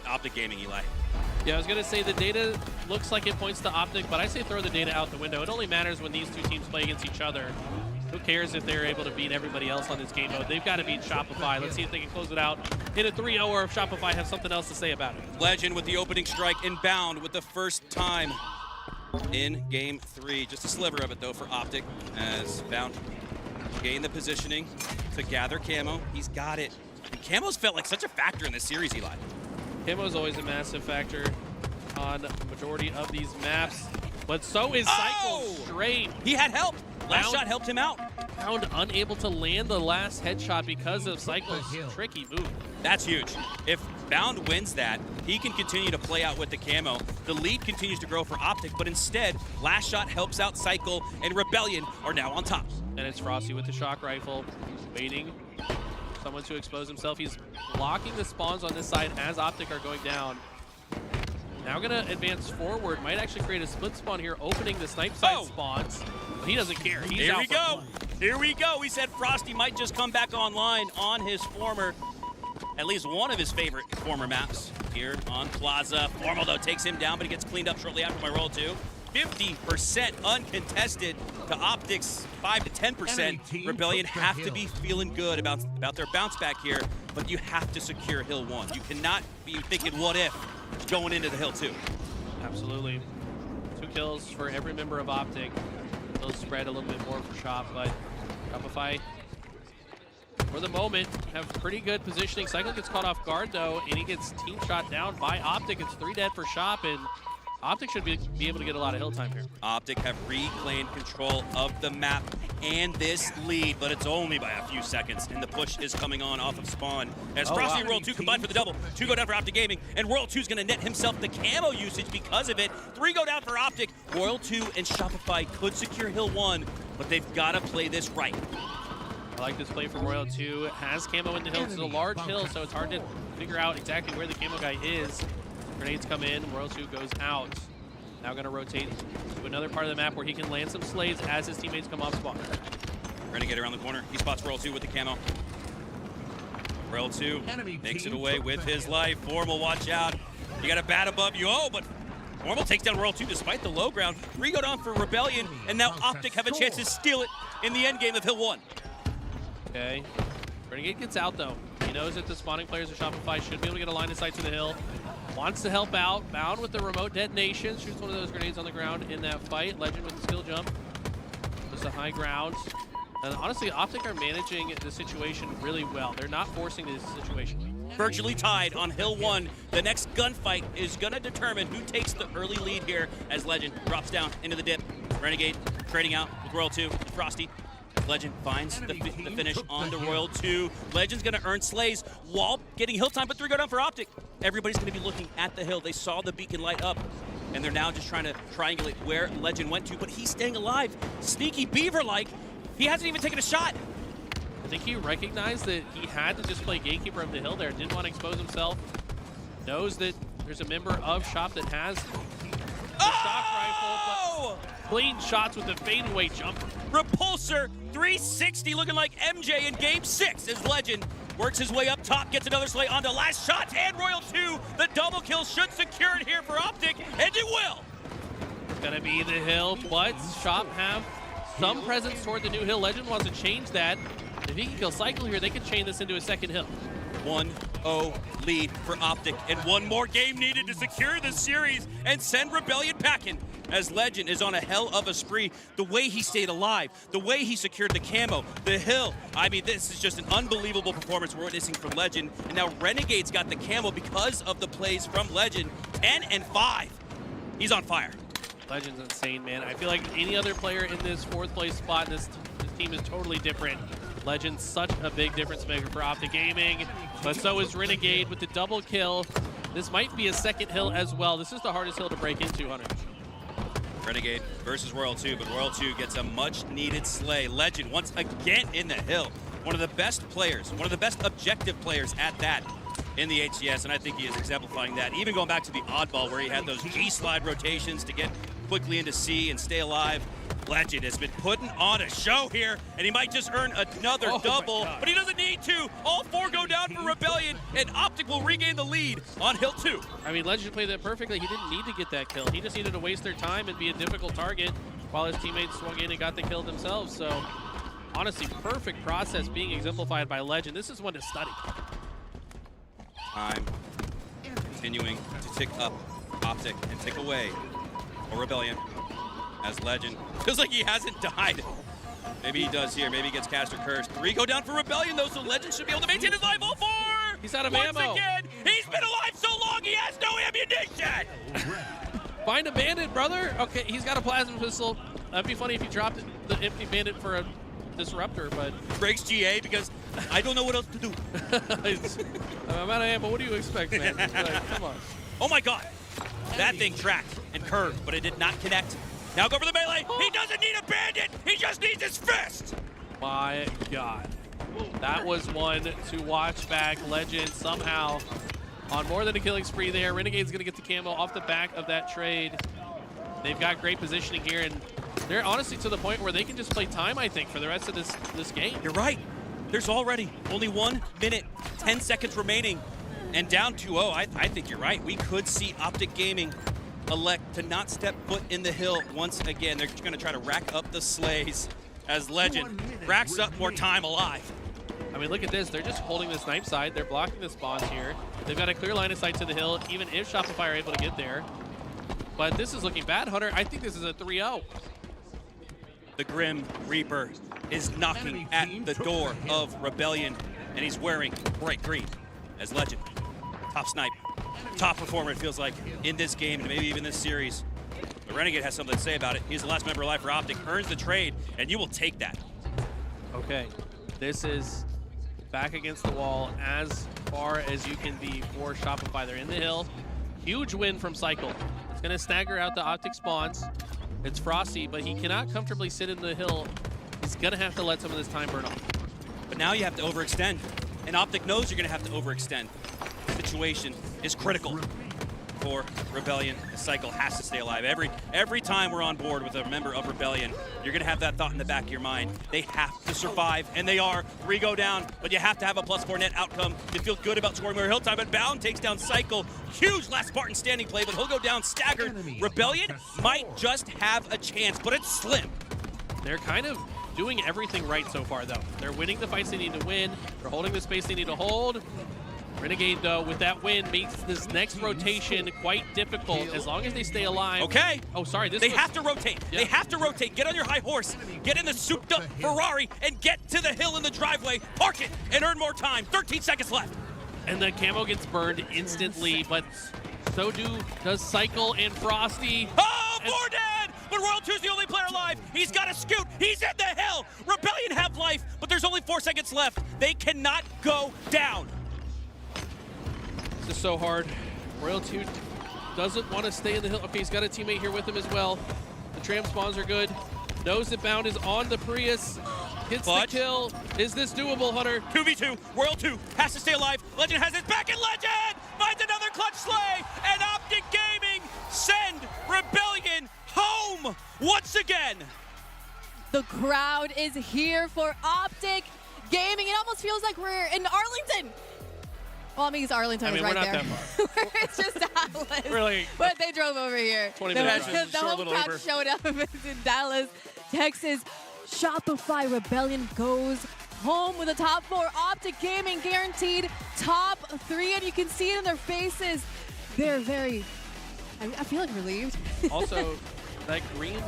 OpTic Gaming, Eli. Yeah, I was going to say the data looks like it points to OpTic, but I say throw the data out the window. It only matters when these two teams play against each other. Who cares if they're able to beat everybody else on this game mode? They've got to beat Shopify. Let's see if they can close it out in a 3-0 or if Shopify have something else to say about it. Legend with the opening strike inbound with the first time in Game 3. Just a sliver of it, though, for OpTic as Bound gain the positioning to gather Camo. He's got it. And Camo's felt like such a factor in this series, Eli. Camo's always a massive factor on the majority of these maps, but so is Cycle straight. He had help. Last shot helped him out. Bound unable to land the last headshot because of Cycle's tricky move. That's huge. If Bound wins that, he can continue to play out with the Camo. The lead continues to grow for OpTic, but instead, last shot helps out Cycle, and Rebellion are now on top. And it's Frosty with the shock rifle, waiting for someone to expose himself. He's blocking the spawns on this side as OpTic are going down. Now gonna advance forward, might actually create a split spawn here, opening the snipe side spawns. But he doesn't care. He's Here out we for go. blood. Here we go. We said Frosty might just come back online on his former, at least one of his favorite former maps here on Plaza. Formal, though, takes him down, but he gets cleaned up shortly after my roll, too. 50% uncontested to OpTic's 5 to 10%. Rebellion have to be feeling good about their bounce back here, but you have to secure Hill 1. You cannot be thinking, what if, going into the Hill 2. Absolutely. 2 kills for every member of OpTic. They'll spread a little bit more for Shop, but Shopify, for the moment, have pretty good positioning. Cycle gets caught off guard, though, and he gets team shot down by OpTic. It's 3 dead for Shop, and OpTic should be able to get a lot of hill time here. OpTic have reclaimed control of the map and this lead, but it's only by a few seconds, and the push is coming on off of spawn. As Frosty and World 2 combine for the double. 2 go down for OpTic Gaming, and World 2 is going to net himself the camo usage because of it. 3 go down for OpTic. World 2 and Shopify could secure Hill 1, but they've got to play this right. I like this play from Royal 2. Has camo in the hill. It's a large hill, so it's hard to figure out exactly where the camo guy is. Grenades come in, Royal 2 goes out. Now going to rotate to another part of the map where he can land some slays as his teammates come off spawn. Renegade around the corner. He spots Royal 2 with the camo. Royal 2 makes it away with his life. Formal, watch out. You got a bat above you. Oh, but Formal takes down Royal 2 despite the low ground. 3 go down for Rebellion, and now OpTic have a chance to steal it in the end game of Hill 1. Okay. Renegade gets out, though. He knows that the spawning players of Shopify should be able to get a line of sight to the hill. Wants to help out. Bound with the remote detonation. Shoots one of those grenades on the ground in that fight. Legend with the skill jump. Just a high ground. And honestly, OpTic are managing the situation really well. They're not forcing this situation. Virtually tied on Hill 1. The next gunfight is going to determine who takes the early lead here as Legend drops down into the dip. Renegade trading out with Royal 2 and Frosty. Legend finds the finish on the Royal 2. Legend's going to earn slays while getting hill time, but 3 go down for OpTic. Everybody's going to be looking at the hill. They saw the beacon light up, and they're now just trying to triangulate where Legend went to, but he's staying alive. Sneaky Beaver-like. He hasn't even taken a shot. I think he recognized that he had to just play gatekeeper of the hill there. Didn't want to expose himself. Knows that there's a member of Shop that has the stock rifle, but clean shots with the fadeaway jumper. Repulsor 360 looking like MJ in Game 6 as Legend works his way up top, gets another slay onto last shot, and Royal 2, the double kill should secure it here for OpTic, and it will! It's gonna be the hill, but Shop have some presence toward the new hill. Legend wants to change that. If he can kill Cycle here, they can chain this into a second hill. 1-0 lead for OpTic, and one more game needed to secure the series and send Rebellion packing as Legend is on a hell of a spree. The way he stayed alive, the way he secured the camo, the hill. I mean, this is just an unbelievable performance we're witnessing from Legend. And now Renegade's got the camo because of the plays from Legend. 10 and 5. He's on fire. Legend's insane, man. I feel like any other player in this 4th place spot, this team is totally different. Legend's such a big difference maker for OpTic Gaming, but so is Renegade with the double kill. This might be a second hill as well. This is the hardest hill to break into, Hunter. Renegade versus Royal 2, but Royal 2 gets a much-needed slay. Legend once again in the hill. One of the best players, one of the best objective players at that in the HCS, and I think he is exemplifying that. Even going back to the oddball where he had those G-slide rotations to get quickly into C and stay alive. Legend has been putting on a show here, and he might just earn another double, but he doesn't need to. All 4 go down for Rebellion, and OpTic will regain the lead on Hill 2. I mean, Legend played that perfectly. He didn't need to get that kill. He just needed to waste their time and be a difficult target while his teammates swung in and got the kill themselves. So, honestly, perfect process being exemplified by Legend. This is one to study. Time continuing to tick up OpTic and tick away for Rebellion as Legend feels like he hasn't died. Maybe he does here. Maybe he gets cast or cursed. 3 go down for Rebellion, though, so Legend should be able to maintain his life. All 4! He's out of Once ammo. again, he's been alive so long, he has no ammunition! Find a bandit, brother. Okay, he's got a plasma pistol. That'd be funny if he dropped the empty bandit for a disruptor, but Breaks GA because I don't know what else to do. I'm out of ammo. What do you expect, man? Like, come on. Oh my god. That thing tracked and curved, but it did not connect. Now go for the melee. He doesn't need a bandit. He just needs his fist. My god. That was one to watch back. Legend somehow on more than a killing spree there. Renegade's going to get the camo off the back of that trade. They've got great positioning here, and they're honestly to the point where they can just play time, I think, for the rest of this game. You're right. There's already only 1 minute, 10 seconds remaining, and down 2-0. I think you're right. We could see OpTic Gaming elect to not step foot in the hill once again. They're going to try to rack up the slays as Legend racks up more time alive. I mean, look at this. They're just holding the snipe side. They're blocking the spawns here. They've got a clear line of sight to the hill, even if Shopify are able to get there. But this is looking bad, Hunter. I think this is a 3-0. The Grim Reaper is knocking at the door of Rebellion, and he's wearing bright green as Legend. Top snipe, top performer, it feels like, in this game, and maybe even this series. The Renegade has something to say about it. He's the last member alive for OpTic, earns the trade, and you will take that. Okay, this is back against the wall as far as you can be for Shopify. They're in the hill. Huge win from Cycle. It's going to stagger out the OpTic spawns. It's Frosty, but he cannot comfortably sit in the hill. He's going to have to let some of this time burn off. But now you have to overextend, and OpTic knows you're going to have to overextend. The situation is critical for Rebellion. The Cycle has to stay alive. Every time we're on board with a member of Rebellion, you're going to have that thought in the back of your mind. They have to survive, and they are. 3 go down, but you have to have a +4 net outcome to feel good about scoring more hill time. But Bound takes down Cycle. Huge last Spartan standing play, but he'll go down staggered. Rebellion might just have a chance, but it's slim. They're kind of doing everything right so far, though. They're winning the fights they need to win. They're holding the space they need to hold. Renegade, though, with that win, makes this next rotation quite difficult as long as they stay alive. Okay. Oh, sorry. They have to rotate. Yeah. They have to rotate. Get on your high horse. Get in the souped-up Ferrari and get to the hill in the driveway. Park it and earn more time. 13 seconds left. And the camo gets burned instantly, but so does Cycle and Frosty. Oh, 4 dead! But Royal 2's the only player alive. He's got a scoot. He's in the hill. Rebellion have life, but there's only 4 seconds left. They cannot go down. This is so hard. Royal 2 doesn't want to stay in the hill. Okay, he's got a teammate here with him as well. The tram spawns are good. Knows that Bound is on the Prius. Gets the kill. Is this doable, Hunter? 2v2. Royal 2 has to stay alive. Legend has his back, and Legend finds another clutch slay. And OpTic Gaming send Rebellion home once again. The crowd is here for OpTic Gaming. It almost feels like we're in Arlington. Well, I mean, Arlington is right there. We're not that far. It's just Dallas. We're like but they drove over here. 20 minutes. The whole crowd showed up in Dallas, Texas. Shopify Rebellion goes home with a top 4. OpTic Gaming guaranteed top 3, and you can see it in their faces. They're very, I feel like relieved. Also, that green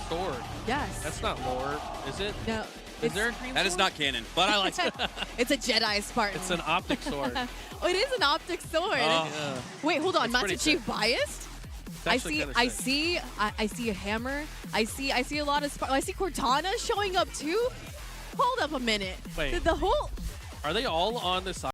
sword. Yes. That's not lore, is it? No. Is there a green That sword? is not canon, but I like it. It's a Jedi Spartan. It's an OpTic sword. Oh, it is an OpTic sword. Yeah. Wait, hold on. It's Master pretty Chief sick. biased? It's I actually see, kinda I sick. see, I see a hammer. I see a lot of. I see Cortana showing up too. Hold up a minute. Wait. The whole. Are they all on the side?